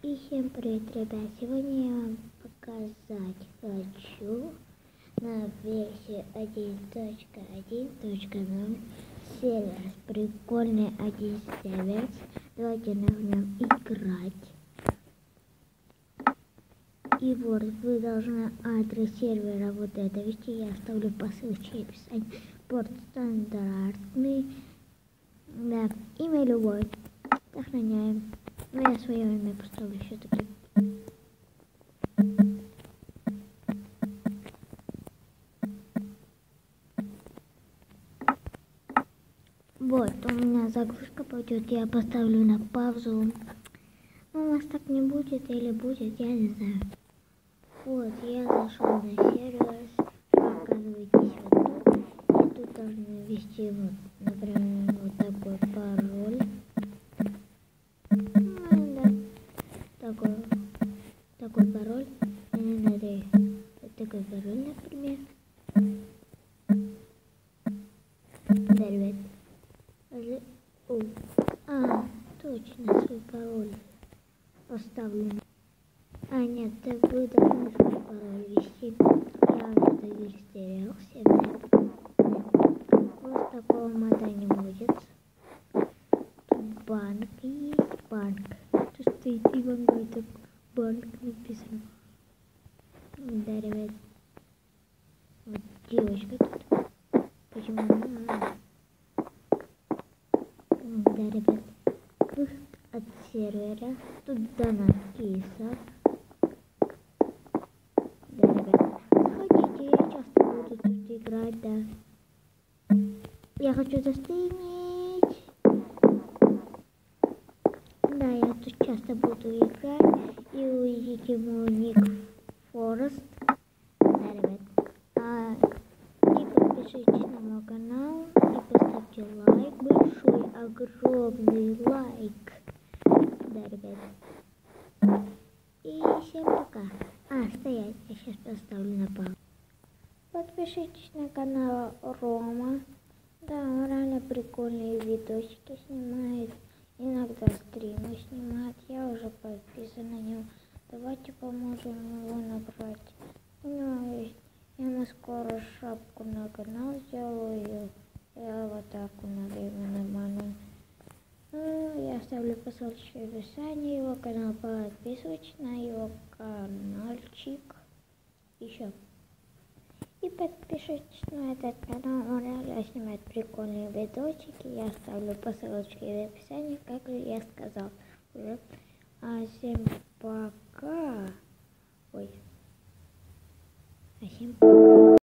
И всем привет, ребят! Сегодня я вам показать хочу на версии 1.1.0 сервер. Прикольный один сервер. Давайте начнем играть. И вот вы должны адрес сервера вот это вести. Я оставлю по ссылке в описании. Порт стандартный. Да, имя любое. Сохраняем. Но я свое имя поставлю все-таки. Вот, у меня загрузка пойдет, я поставлю на паузу. Но у вас так не будет или будет, я не знаю. Вот, я зашел на сервер, оказывайтесь вот тут. И тут должны ввести, вот, например, вот такой пароль. Да, такой пароль. Мне надо вот такой пароль, например. Да, ребят. Точно, свой пароль поставлю. Нет, так вы должны свой пароль ввести. Я уже зарегистрировался. Вот такого мода не будет. Тут банк есть, банк. Тут стоит Иван, это банк написано. Да, ребят. Вот девочка тут. Почему она? Да, ребят. Выход от сервера. Тут донат кейсов. Да, ребят. Заходите, я часто буду тут играть, да. Я хочу застримить. Да, я тут часто буду играть. И увидите мой ник Форест. Да, ребят. И подпишитесь на мой канал. И поставьте лайк. Большой, огромный лайк. Да, ребят. И всем пока. Стоять. Я сейчас поставлю на паузу. Подпишитесь на канал Рома. Да, он реально прикольные видосики снимает. Иногда стримы снимает. Я уже подписан на него. Давайте поможем его набрать. У него есть. Я ему скоро шапку на канал сделаю. И аватарку надо ему нормальную. Я оставлю по ссылке в описании. Его канал, подписывайтесь на его каналчик. Еще. И подпишитесь на этот канал, он реально снимает прикольные видосики. Я оставлю по ссылочке в описании, как я сказал уже. Всем пока. Всем пока.